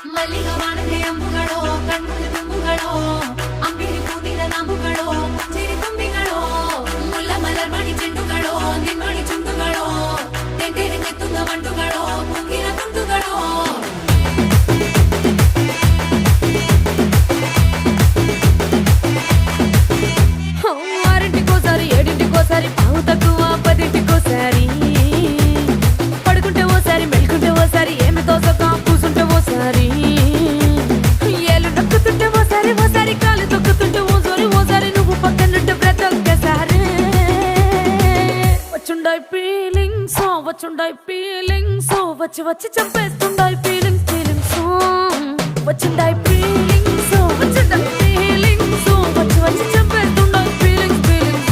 ಮಲ್ಲಿಗೆ ವಾಣಕ್ಕೆ ಅಂಬುಗಳೋ ಕಣ್ಣುಗೆ ತುಂಬುಗಳೋ ಅಂಬಿರಿ ಕೂದಿನ ನಾಮುಗಳೋ ಚಿರಿ ತುಂಬಿಗಳೋ ಮುಲ್ಲ ಮಲರ್ಮಣಿ ಚೆಂಡುಗಳೋ ನಿನ್ಮಣಿ ಚುಂಡುಗಳೋ ತೆಂಟೆರೆ ತೆತ್ತುಂಗ ಮಂಟುಗಳೋ ಮುಂಗಿನ ತುಂಡುಗಳೋ ఆరింటికోసారి ఏడింటికోసారి పావు తక్కువ పదింటికోసారి పడుకుంటే ఓసారి మెలుకుంటే ఓసారి ఏమి తోసక కూసుంటే ఓసారి ఏళ్ళు నొక్కుతుంటే ఓసారి ఓసారి కాలు తొక్కుతుంటే ఓసారి నువ్వు పక్కనుంటే ప్రతి ఒక్కసారి వచ్చుండాయి ఫీలింగ్స్ వచ్చి వచ్చి చంపేస్తుండాయి ఫీలింగ్స్ వచ్చుండాయి ఫీలింగ్స్ వచ్చుండాయి ఫీలింగ్స్ వచ్చి వచ్చి చంపేస్తుండాయి ఫీలింగ్స్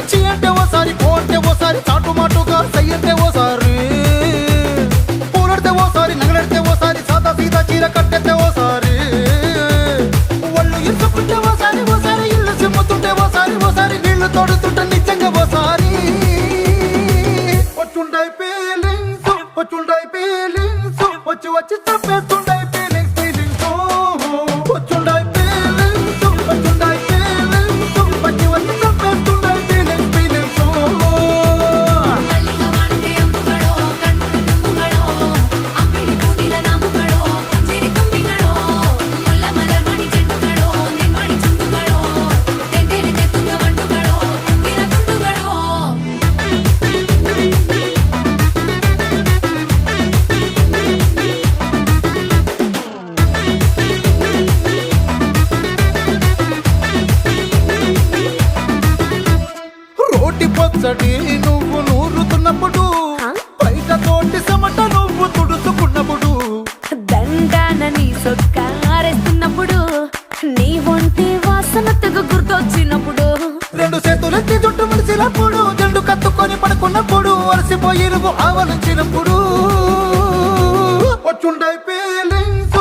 చి అంటే ఓసారి పోంటే ఓసారి చాటు మాటుగా సయ్యంటే ఓసారి పూలడితే ఓసారి నగలడితే ఓసారి సాదా సీదా చీర కట్టెతే ఓసారి ఒళ్ళు ఇసుకుంటే ఓసారి ఇల్లు సిమ్ముతుంటే ఓసారి నీళ్లు తోడుతుంటే నిజంగా ఓసారి వచ్చుండాయి ఫీలింగ్స్ వచ్చి వచ్చి చంపేస్తుండాయి ఫీలింగ్స్ వచ్చుండాయి ఫీలింగ్స్ వచ్చి వచ్చి చంపేస్తుండాయి ఫీలింగ్స్ మల్లిగా వాణకే అంబుಗಳೋ కಣ್ಣుಗೆ ತುಂಬುಗಳೋ ಅಂಬಿರಿ ಕೂದಿನ ನಾಮುಗಳೋ ಚಿರಿ ತುಂಬಿಗಳೋ ಮುಲ್ಲ ಮಲರ್ಮಣಿ ಚೆಂಡುಗಳೋ ನಿನ್ಮಣಿ ಚುಂಡುಗಳೋ ತೆಂಟೆರೆ ತೆತ್ತುಂಗ ಮಂಟುಗಳೋ ಮುಂಗಿನ ತುಂಡುಗಳೋ రోటి పచ్చడి నువ్వు నూరుతున్నప్పుడు బయట తోటి సమట నువ్వు తుడుచుకున్నప్పుడు దండాన నీ సొక్కారేస్తున్నప్పుడు నీ ఒంటి వాసన తెగ గుర్తొచ్చినప్పుడు రెండు చేతులెత్తి జుట్టు ముడిచినప్పుడు జండు కత్తుకొని పడుకున్నప్పుడు అలసిపోయి నువ్వు ఆవలించినప్పుడు వచ్చుండాయి ఫీలింగ్స్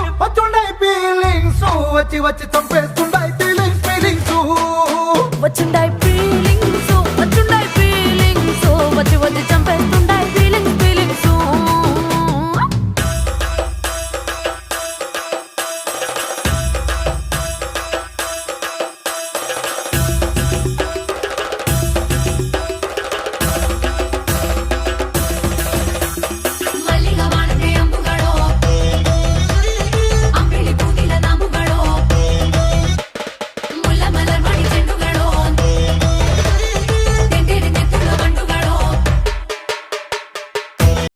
వచ్చి వచ్చి చంపేస్తూ